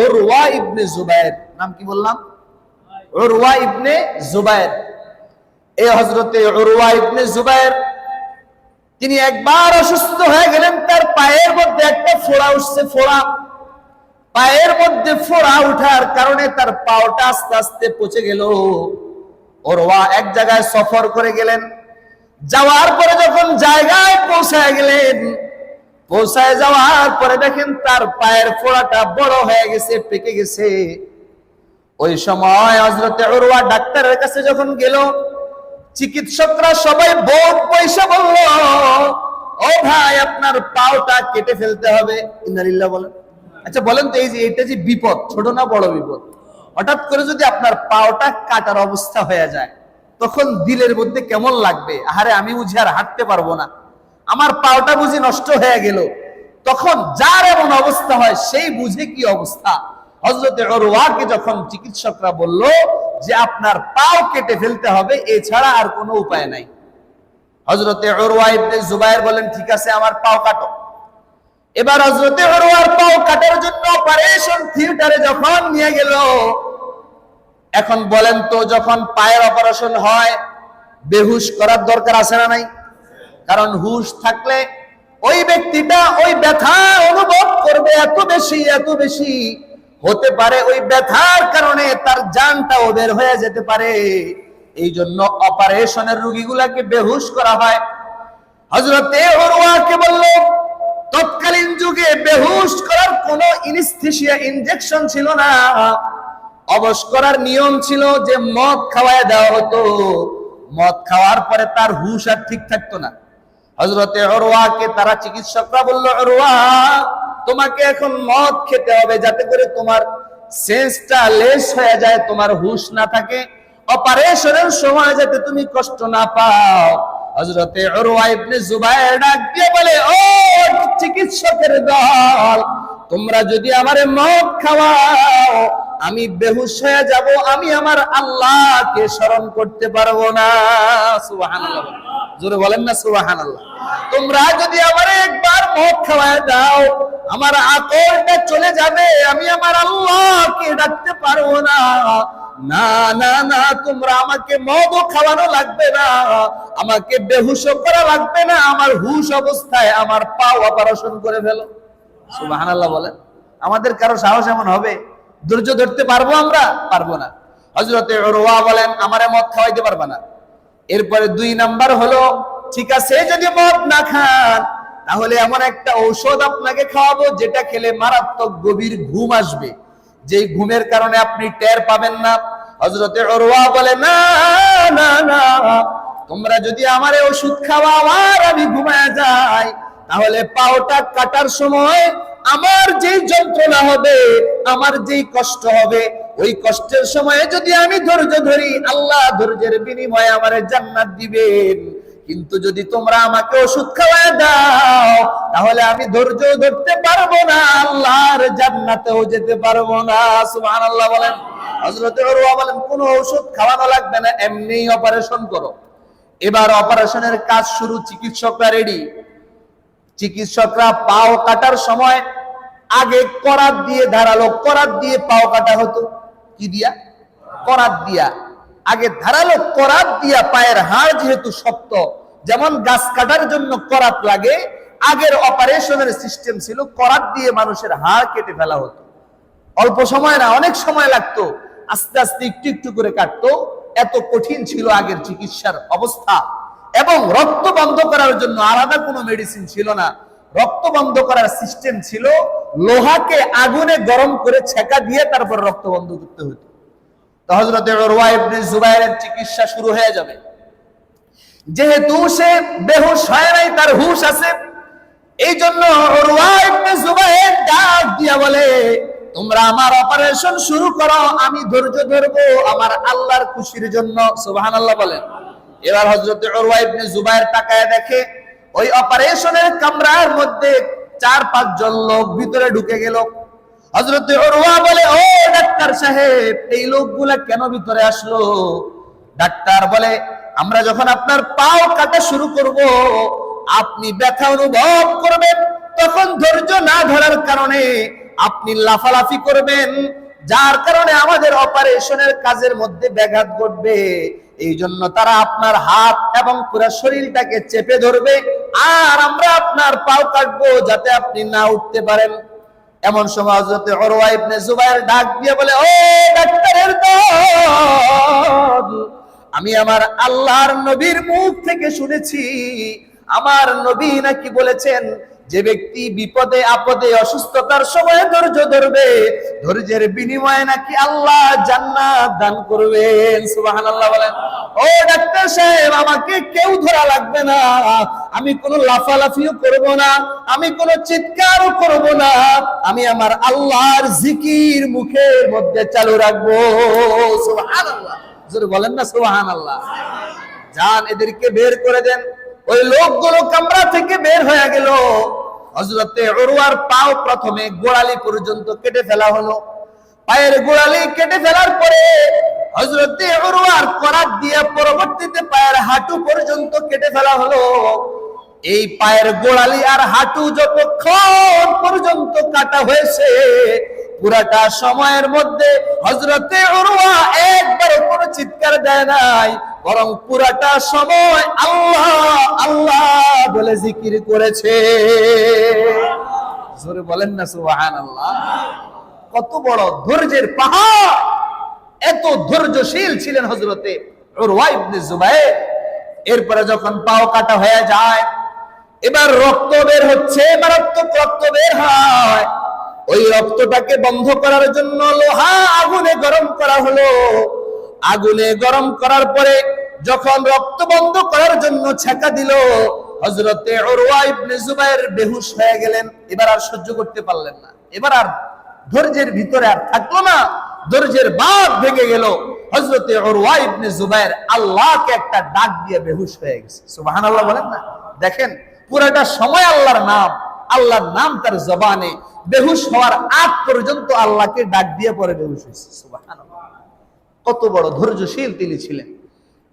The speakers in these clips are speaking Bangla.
উরওয়া ইবনে জুবায়ের। নাম কি বললাম? উরওয়া ইবনে জুবায়ের। এই হযরতে উরওয়া ইবনে জুবায়ের তিনি একবার অসুস্থ হয়ে গেলেন। তার পায়ের মধ্যে একটা ফোড়া উঠছে। পায়ের মধ্যে ফোড়া উঠার কারণে তার পাওটা আস্তে আস্তে পচে গেল। উরওয়া এক জায়গায় সফর করে গেলেন। যাওয়ার পরে যখন জায়গায় পৌঁছায় গেলেন, পৌঁছায় যাওয়ার পরে দেখেন তার পায়ের ফোড়াটা বড় হয়ে গেছে, পেকে গেছে। ওই সময় হযরতে উরওয়া ডাক্তারের কাছে যখন গেল, চিকিৎসকরা সবাই বহুত পয়সা বলল, ও ভাই আপনার পাওটা কেটে ফেলতে হবে। ইন্নালিল্লাহ বলেন। আচ্ছা বলেন তো, এই যে এটা যে বিপদ, ছোট না বড় বিপদ? হঠাৎ করে যদি আপনার পাওটা কাটার অবস্থা হয়ে যায়, তখন দিলের মধ্যে কেমন লাগবে? আরে আমি বুঝি আর হাঁটতে পারবো না, আমার পাওটা বুঝি নষ্ট হয়ে গেল। তখন যার এমন অবস্থা হয় সেই বুঝে কি অবস্থা। হযরতে উরওয়াকে যখন চিকিৎসকরা বলল যে আপনার পাও কেটে ফেলতে হবে, এছাড়া আর কোনো উপায় নাই, হযরতে উরওয়া ইবনে জুবায়ের বলেন ঠিক আছে আমার পাও কাটো। এবার হযরতে উরওয়ার পাও কাটার জন্য অপারেশন থিয়েটারে যখন নিয়ে গেল, এখন বলেন তো যখন পায়ের অপারেশন হয় বেহুশ করার দরকার আছে না নাই? কারণ হুশ থাকলে ওই ব্যক্তিটা ওই ব্যথা অনুভব করবে এত বেশি হতে পারে, ওই ব্যথার কারণে তার জানটাও বের হয়ে যেতে পারে। এই জন্য অপারেশনের রোগীগুলাকে বেহুশ করা হয়। হযরতে উরওয়াকে বলল, তৎকালীন যুগে বেহুশ করার কোনো অ্যানেস্থেসিয়া ইনজেকশন ছিল না। অবশ করার নিয়ম ছিল যে মদ খাওয়ায় দেওয়া হতো। মদ খাওয়ার পরে তার হুশ আর ঠিক থাকতো না। হযরতে উরওয়াকে তারা চিকিৎসকরা বলল, উরওয়া তোমাকে এখন মদ খেতে হবে যাতে করে তোমার সেন্সটা লেস হয়ে যায়, তোমার হুশ না থাকে, অপারেশনের সময় যাতে তুমি কষ্ট না পাও। হযরতে উরওয়া ইবনে জুবায়ের ডাক দিয়ে বলে, ও চিকিৎসকের দল, তোমরা যদি আমারে মদ খাওয়াও আমি বেহুশ হয়ে যাব, আমি আমার আল্লাহকে স্মরণ করতে পারবো না। সুবহানাল্লাহ, জোরে বলেন না সুবহানাল্লাহ। তোমরা যদি আমারে একবার মদ খাওয়ায় দাও আমার আকলটা চলে যাবে, আমি আমার আল্লাহকে ডাকতে পারবো না। না না না, তোমরা আমাকে মদও খাওয়ানো লাগবে না, আমাকে বেহুশও করা লাগবে না, আমার হুশ অবস্থায় আমার পাও অপারেশন করে ফেলো। সুবহানাল্লাহ বলেন। আমাদের কারো সাহস এমন হবে? ধৈর্য ধরতে পারবো আমরা? পারবো না। হযরতে উরওয়া বলেন, আমারে মদ খাওয়াইতে পারবা না। এরপরে 2 নাম্বার হলো, ঠিক আছে যদি মদ না খান তাহলে এমন একটা ঔষধ আপনাকে খাওয়াবো যেটা খেলে মারাত্মক গভীর ঘুম আসবে, যেই ঘুমের কারণে আপনি টের পাবেন না। হযরতে উরওয়া বলে, না না না, তোমরা যদি আমারে ওষুধ খাওয়াও আর আমি ঘুমায় যাই তাহলে পাওটা কাটার সময় আমার যেই যন্ত্রণা হবে, আমার যেই কষ্ট হবে, ওই কষ্টের সময়ে যদি আমি ধৈর্য ধরি আল্লাহ ধৈর্যের বিনিময়ে আমারে জান্নাত দিবেন। কিন্তু যদি তোমরা আমাকে ওষুধ খাওয়ায় দাও তাহলে আমি ধৈর্য ধরতে পারবো না, আল্লাহর জান্নাতেও যেতে পারবো না। সুবহানাল্লাহ বলেন। হযরতে উরওয়া বলেন, কোনো ওষুধ খাওয়ানো লাগবে না, এমনিই অপারেশন করো। এবার অপারেশনের কাজ শুরু, চিকিৎসকরা রেডি। চিকিৎসকরা পাও কাটার সময় আগে করাত দিয়ে, ধারালো করাত দিয়ে পাও কাটা হতো। কি দিয়া? করাত দিয়া। আগে ধারালো করাত দিয়া, পায়ের হাড় যেহেতু শক্ত, যেমন গাছ কাটার জন্য করাত লাগে, আগের অপারেশনের সিস্টেম ছিল করাত দিয়ে মানুষের হাড় কেটে ফেলা হতো। অল্প সময় না, অনেক সময় লাগতো, আস্তে আস্তে একটু একটু করে কাটতো। এত কঠিন ছিল আগের চিকিৎসার অবস্থা। এবং রক্ত বন্ধ করার জন্য আলাদা কোনো মেডিসিন ছিল না। রক্ত বন্ধ করার সিস্টেম ছিল লোহাকে আগুনে গরম করে ছেঁকা দিয়ে তারপর রক্ত বন্ধ করতে হতো। তো হযরতে উরওয়া ইবনে জুবায়েরের চিকিৎসা শুরু হয়ে যাবে। যেহেতু সে বেহুশ হয় নাই, তার হুশ আছে, এই জন্য উরওয়া ইবনে জুবায়ের ডাক দিয়া বলে, তোমরা আমার অপারেশন শুরু করো, আমি ধৈর্য ধরবো আমার আল্লাহর খুশির জন্য। সুবহানাল্লাহ বলেন। এবার হযরতে উরওয়া ইবনে জুবায়ের তাকায় দেখে ওই অপারেশনের কামরার মধ্যে 4-5 জন লোক ভিতরে ঢুকে গেল। হযরতে উরওয়া বলে, ও ডাক্তার সাহেব, এই লোকগুলা কেন ভিতরে আসলো? ডাক্তার বলে, আমরা যখন আপনার পাও কাটা শুরু করব আপনি ব্যথা অনুভব করবেন, তখন ধৈর্য না ধরার কারণে আপনি লাফালাফি করবেন, যার কারণে আমাদের অপারেশনের কাজের মধ্যে ব্যাঘাত ঘটবে। এই জন্য তারা আপনার হাত এবং পুরো শরীরটাকে চেপে ধরবে, আর আমরা আপনার পাও কাটবো যাতে আপনি না উঠতে পারেন। এমন সময় হযরত উরওয়া ইবনে জুবায়ের ডাক দিয়ে বলে, ও ডাক্তারের দল, আমি আমার আল্লাহর নবীর মুখ থেকে শুনেছি, আমার নবী নাকি বলেছেন, যে ব্যক্তি বিপদে আপদে অসুস্থতার সময় ধৈর্য ধরবে, ধৈর্যের বিনিময়ে নাকি আল্লাহ জান্নাত দান করবেন। সুবহানাল্লাহ বলেন। ও ডাক্তার সাহেব, আমাকে কেউ ধরা লাগবে না, আমি কোনো লাফালাফিও করব না, আমি কোনো চিৎকারও করব না, আমি আমার আল্লাহর জিকির মুখের মধ্যে চালু রাখবো। সুবহানাল্লাহ, জোরে বলেন না সুবহানাল্লাহ। যান, এদেরকে বের করে দেন। ওই লোকগুলো কামরা থেকে বের হয়ে গেল। হযরতে উরওয়ার পাও প্রথমে গোড়ালি পর্যন্ত কেটে ফেলা হলো। পায়ের গোড়ালি কেটে ফেলার পরে হযরতে উরওয়ার করাত দিয়ে পরবর্তীতে পায়ের হাঁটু পর্যন্ত কেটে ফেলা হলো। এই পায়ের গোড়ালি আর হাঁটু যতক্ষণ পর্যন্ত কাটা হয়েছে, পুরাটা সময়ের মধ্যে হযরতে উরওয়া একবারও কোনো চিৎকার দেয় নাই, বরং পুরাটা সময় আল্লাহ আল্লাহ বলে জিকির করেছে। জোরে বলেন না সুবহানাল্লাহ। কত বড় ধৈর্যের পাহাড়! এত ধৈর্যশীল ছিলেন হযরতে উরওয়া ইবনে জুবায়ের। এরপরে যখন পাও কাটা হয়ে যায়, এবার রক্ত বের হচ্ছে, মারাত্মক রক্ত বের হয়। ওই রক্তটাকে বন্ধ করার জন্য লোহা আগুনে গরম করা হলো। আগুনে গরম করার পরে যখন রক্ত বন্ধ করার জন্য ছেঁকা দিল, হযরতে উরওয়া ইবনে জুবায়ের বেহুশ হয়ে গেলেন। এবার আর সহ্য করতে পারলেন না, এবার আর ধৈর্যের ভিতরে আর থাকলো না, ধৈর্যের বাঁধ ভেঙে গেল। হযরতে উরওয়া ইবনে জুবায়ের আল্লাহকে একটা ডাক দিয়ে বেহুশ হয়ে গেছে। সুবহানাল্লাহ বলেন না। দেখেন, পুরাটা সময় আল্লাহর নাম তার জবানে, বেহুশ হওয়ার আগ পর্যন্ত আল্লাহকে ডাক দিয়ে পরে বেহুশ হয়েছে। সুবহানাল্লাহ, কত বড় ধৈর্যশীল তিনি ছিলেন।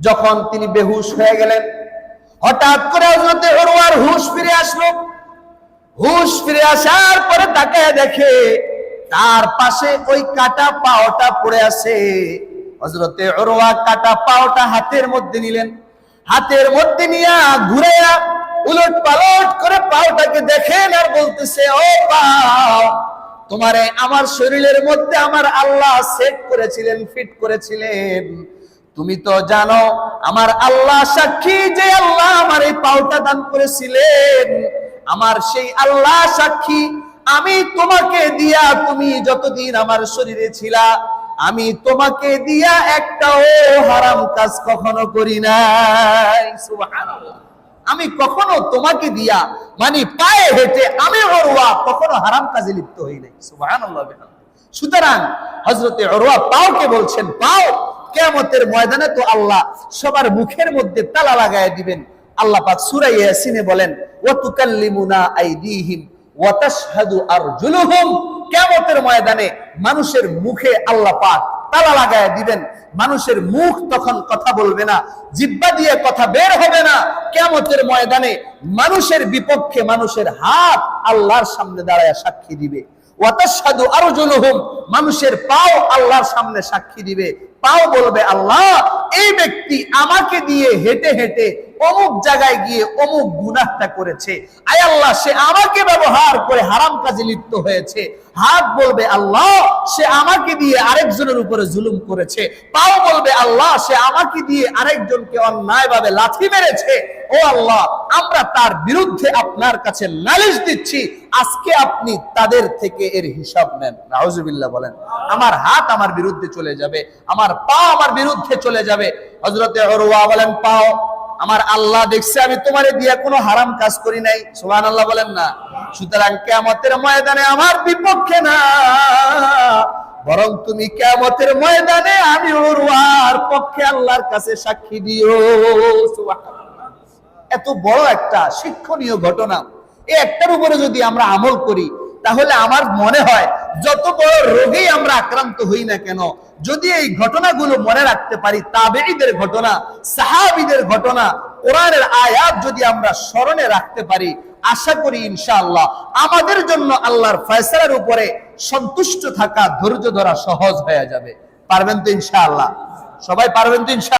যখন তিনি বেহুশ হয়ে গেলেন, হঠাৎ করে হযরতে উরওয়ার হুঁশ ফিরে আসলো। হুঁশ ফিরে আসার পরে তাকায় দেখে তার পাশে ওই কাটা পাওটা পড়ে আছে। হযরতে উরওয়া কাটা পাওটা হাতের মধ্যে নিলেন, হাতের মধ্যে নিয়ে ঘুরাইয়া উলট পালট করে পাওটাকে দেখেন আর বলতেছে, ও পাও, তোমারে আমার শরীরের মধ্যে আমার আল্লাহ সেট করেছিলেন, ফিট করেছিলেন। তুমি তো জানো, আমার আল্লাহ সাক্ষী, যে আল্লাহ আমার এই পাওটা দান করেছিলেন, আমার সেই আল্লাহ সাক্ষী, আমি তোমাকে দিয়া, তুমি যতদিন আমার শরীরে ছিলা, আমি তোমাকে দিয়া একটাও হারাম কাজ কখনো করি নাই। সুবহানাল্লাহ, আমি কখনো তোমাকে দিয়া, মানে পায়ে হেঁটে আমি উরওয়া কখনো হারাম কাজে লিপ্ত হই নাই। সুবহানাল্লাহ। সুতরাং হযরতে উরওয়া পাওকে বলছেন, পাও, কিয়ামতের ময়দানে তো আল্লাহ সবার মুখের মধ্যে তালা লাগায় দিবেন। আল্লাহ পাক সূরা ইয়াসিনে বলেন, ওয়া তুকাল্লিমুনা আইদিহিম ওয়া তাশহাদু আরজুলুহুম। কিয়ামতের ময়দানে মানুষের মুখে আল্লাহ পাক তালা লাগায় দিবেন। মানুষের মুখ তখন কথা বলবে না, জিহ্বা দিয়ে কথা বের হবে না। কিয়ামতের ময়দানে মানুষের বিপক্ষে মানুষের হাত আল্লাহর সামনে দাঁড়ায় সাক্ষী দিবে। ওয়া তাশহাদু আরজুলুহুম, মানুষের পাও আল্লাহর সামনে সাক্ষী দিবে। পাও বলবে, আল্লাহ, এই ব্যক্তি আমাকে দিয়ে হেঁটে হেঁটে অমুক জায়গায় গিয়ে অমুক গুনাহটা করেছে, আয় আল্লাহ, সে আমাকে ব্যবহার করে হারাম কাজে লিপ্ত হয়েছে। হাত বলবে, আল্লাহ, সে আমাকে দিয়ে আরেকজনের উপরে জুলুম করেছে। পাও বলবে, আল্লাহ, সে আমাকে দিয়ে আরেকজনকে অন্যায়ভাবে লাথি মেরেছে। ও আল্লাহ, আমরা তার বিরুদ্ধে আপনার কাছে নালিশ দিচ্ছি, আজকে আপনি তাদের থেকে এর হিসাব নেন। নাউজুবিল্লাহ বলেন। আমার হাত আমার বিরুদ্ধে চলে যাবে, আমার পা আমার বিরুদ্ধে চলে যাবে। হযরতে উরওয়া বলেন, পাও, আমার আল্লাহ দেখছে আমি তোমারে দিয়া কোনো হারাম কাজ করি নাই। সুবহানাল্লাহ বলেন না। সুতরাং কিয়ামতের ময়দানে আমার বিপক্ষে না, বরং তুমি কিয়ামতের ময়দানে আমি উরওয়ার পক্ষে আল্লাহর কাছে সাক্ষী দিও। সুবহানাল্লাহ। এত বড় একটা শিক্ষণীয় ঘটনা, এই একটার উপরে যদি আমরা আমল করি, তাহলে আমার মনে হয় যত বড় রোগেই আমরা আক্রান্ত হই না কেন, যদি এই ঘটনাগুলো মনে রাখতে পারি, তাবেঈদের ঘটনা, সাহাবীদের ঘটনা, কোরআনের আয়াত যদি আমরা স্মরণে রাখতে পারি, আশা করি ইনশাআল্লাহ আমাদের জন্য আল্লাহর ফয়সালার উপরে সন্তুষ্ট থাকা, ধৈর্য ধরা সহজ হয়ে যাবে। পারবেন তো ইনশাআল্লাহ? সবাই পারবেন তো ইনশাআল্লাহ?